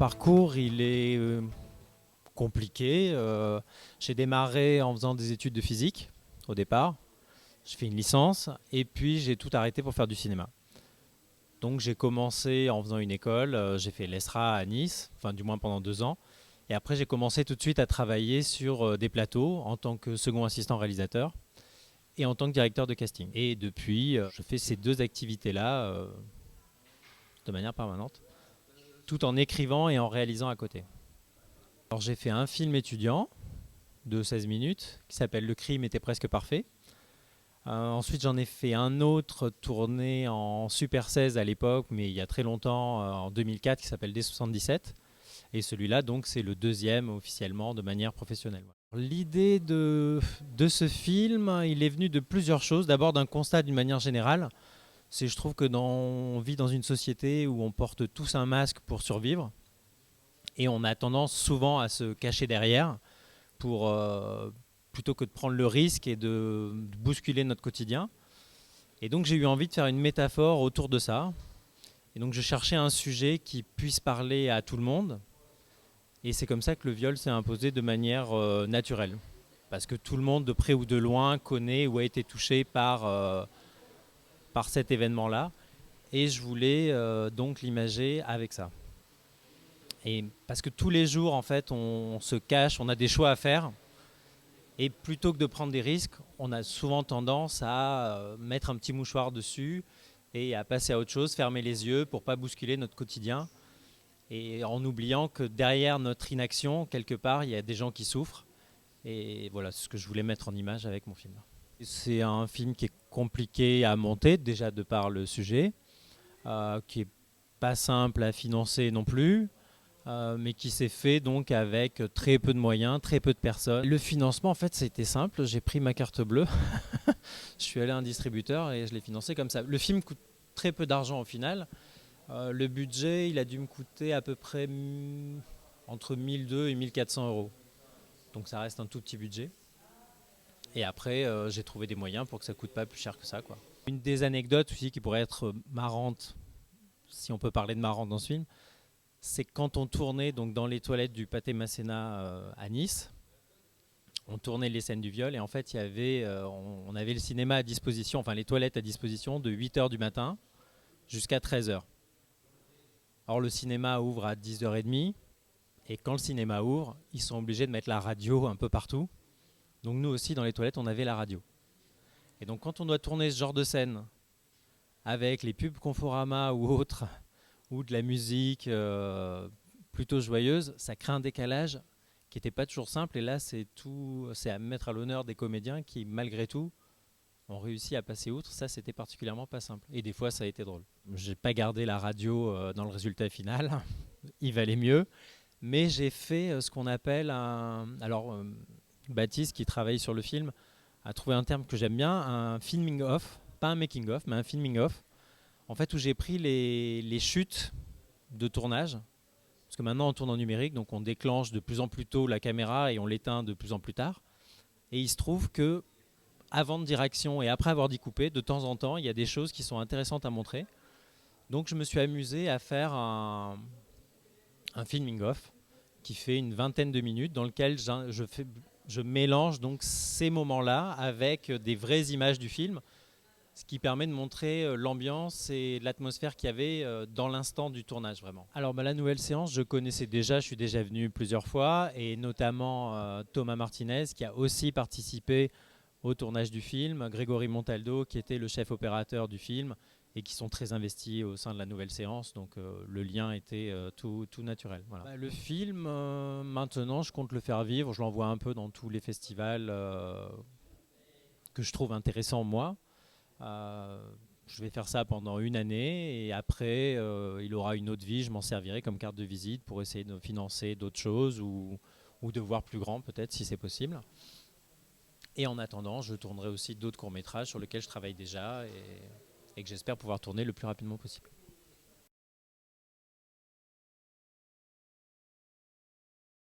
parcours, il est compliqué. J'ai démarré en faisant des études de physique au départ. Je fais une licence et puis j'ai tout arrêté pour faire du cinéma. Donc j'ai commencé en faisant une école, j'ai fait l'ESRA à Nice, enfin du moins pendant 2 ans. Et après j'ai commencé tout de suite à travailler sur des plateaux en tant que second assistant réalisateur et en tant que directeur de casting. Et depuis, je fais ces deux activités-là de manière permanente, tout en écrivant et en réalisant à côté. Alors j'ai fait un film étudiant de 16 minutes qui s'appelle Le crime était presque parfait. Ensuite j'en ai fait un autre tourné en Super 16 à l'époque, mais il y a très longtemps, en 2004, qui s'appelle D77. Et celui-là, donc, c'est le deuxième officiellement de manière professionnelle. L'idée de ce film, il est venu de plusieurs choses. D'abord d'un constat d'une manière générale. C'est, je trouve que on vit dans une société où on porte tous un masque pour survivre. Et on a tendance souvent à se cacher derrière pour, plutôt que de prendre le risque et de bousculer notre quotidien. Et donc j'ai eu envie de faire une métaphore autour de ça. Et donc je cherchais un sujet qui puisse parler à tout le monde. Et c'est comme ça que le viol s'est imposé de manière naturelle. Parce que tout le monde, de près ou de loin, connaît ou a été touché par cet événement-là. Et je voulais donc l'imager avec ça. Et parce que tous les jours, en fait, on se cache, on a des choix à faire. Et plutôt que de prendre des risques, on a souvent tendance à mettre un petit mouchoir dessus et à passer à autre chose, fermer les yeux pour ne pas bousculer notre quotidien. Et en oubliant que derrière notre inaction, quelque part, il y a des gens qui souffrent. Et voilà, c'est ce que je voulais mettre en image avec mon film. C'est un film qui est compliqué à monter, déjà de par le sujet, qui est pas simple à financer non plus, mais qui s'est fait donc avec très peu de moyens, très peu de personnes. Le financement, en fait, c'était simple. J'ai pris ma carte bleue, je suis allé à un distributeur et je l'ai financé comme ça. Le film coûte très peu d'argent au final. Le budget, il a dû me coûter à peu près entre 1200 et 1400 euros. Donc ça reste un tout petit budget. Et après, j'ai trouvé des moyens pour que ça ne coûte pas plus cher que ça, quoi. Une des anecdotes aussi qui pourrait être marrante, si on peut parler de marrante dans ce film, c'est quand on tournait donc, dans les toilettes du Pathé Masséna à Nice, on tournait les scènes du viol et en fait, on avait le cinéma à disposition, enfin les toilettes à disposition de 8h du matin jusqu'à 13h. Or, le cinéma ouvre à 10h30 et quand le cinéma ouvre, ils sont obligés de mettre la radio un peu partout. Donc nous aussi, dans les toilettes, on avait la radio. Et donc quand on doit tourner ce genre de scène avec les pubs Conforama ou autres, ou de la musique plutôt joyeuse, ça crée un décalage qui n'était pas toujours simple. Et là, c'est à mettre à l'honneur des comédiens qui, malgré tout, ont réussi à passer outre. Ça, c'était particulièrement pas simple. Et des fois, ça a été drôle. J'ai pas gardé la radio dans le résultat final. Il valait mieux. Mais j'ai fait ce qu'on appelle un... Alors, Baptiste, qui travaille sur le film, a trouvé un terme que j'aime bien, un filming off. Pas un making off, mais un filming off. En fait, où j'ai pris les chutes de tournage. Parce que maintenant, on tourne en numérique, donc on déclenche de plus en plus tôt la caméra et on l'éteint de plus en plus tard. Et il se trouve que avant de dire action et après avoir découpé, de temps en temps, il y a des choses qui sont intéressantes à montrer. Donc je me suis amusé à faire un filming off qui fait une vingtaine de minutes dans lequel je mélange donc ces moments-là avec des vraies images du film, ce qui permet de montrer l'ambiance et l'atmosphère qu'il y avait dans l'instant du tournage vraiment. Alors la nouvelle séance, je connaissais déjà, je suis déjà venu plusieurs fois, et notamment Thomas Martinez qui a aussi participé au tournage du film, Grégory Montaldo qui était le chef opérateur du film et qui sont très investis au sein de la nouvelle séance, donc le lien était tout naturel. Voilà. Le film, maintenant je compte le faire vivre, je l'envoie un peu dans tous les festivals que je trouve intéressants moi. Je vais faire ça pendant une année et après il aura une autre vie, je m'en servirai comme carte de visite pour essayer de financer d'autres choses ou de voir plus grand peut-être si c'est possible. Et en attendant, je tournerai aussi d'autres courts-métrages sur lesquels je travaille déjà et que j'espère pouvoir tourner le plus rapidement possible.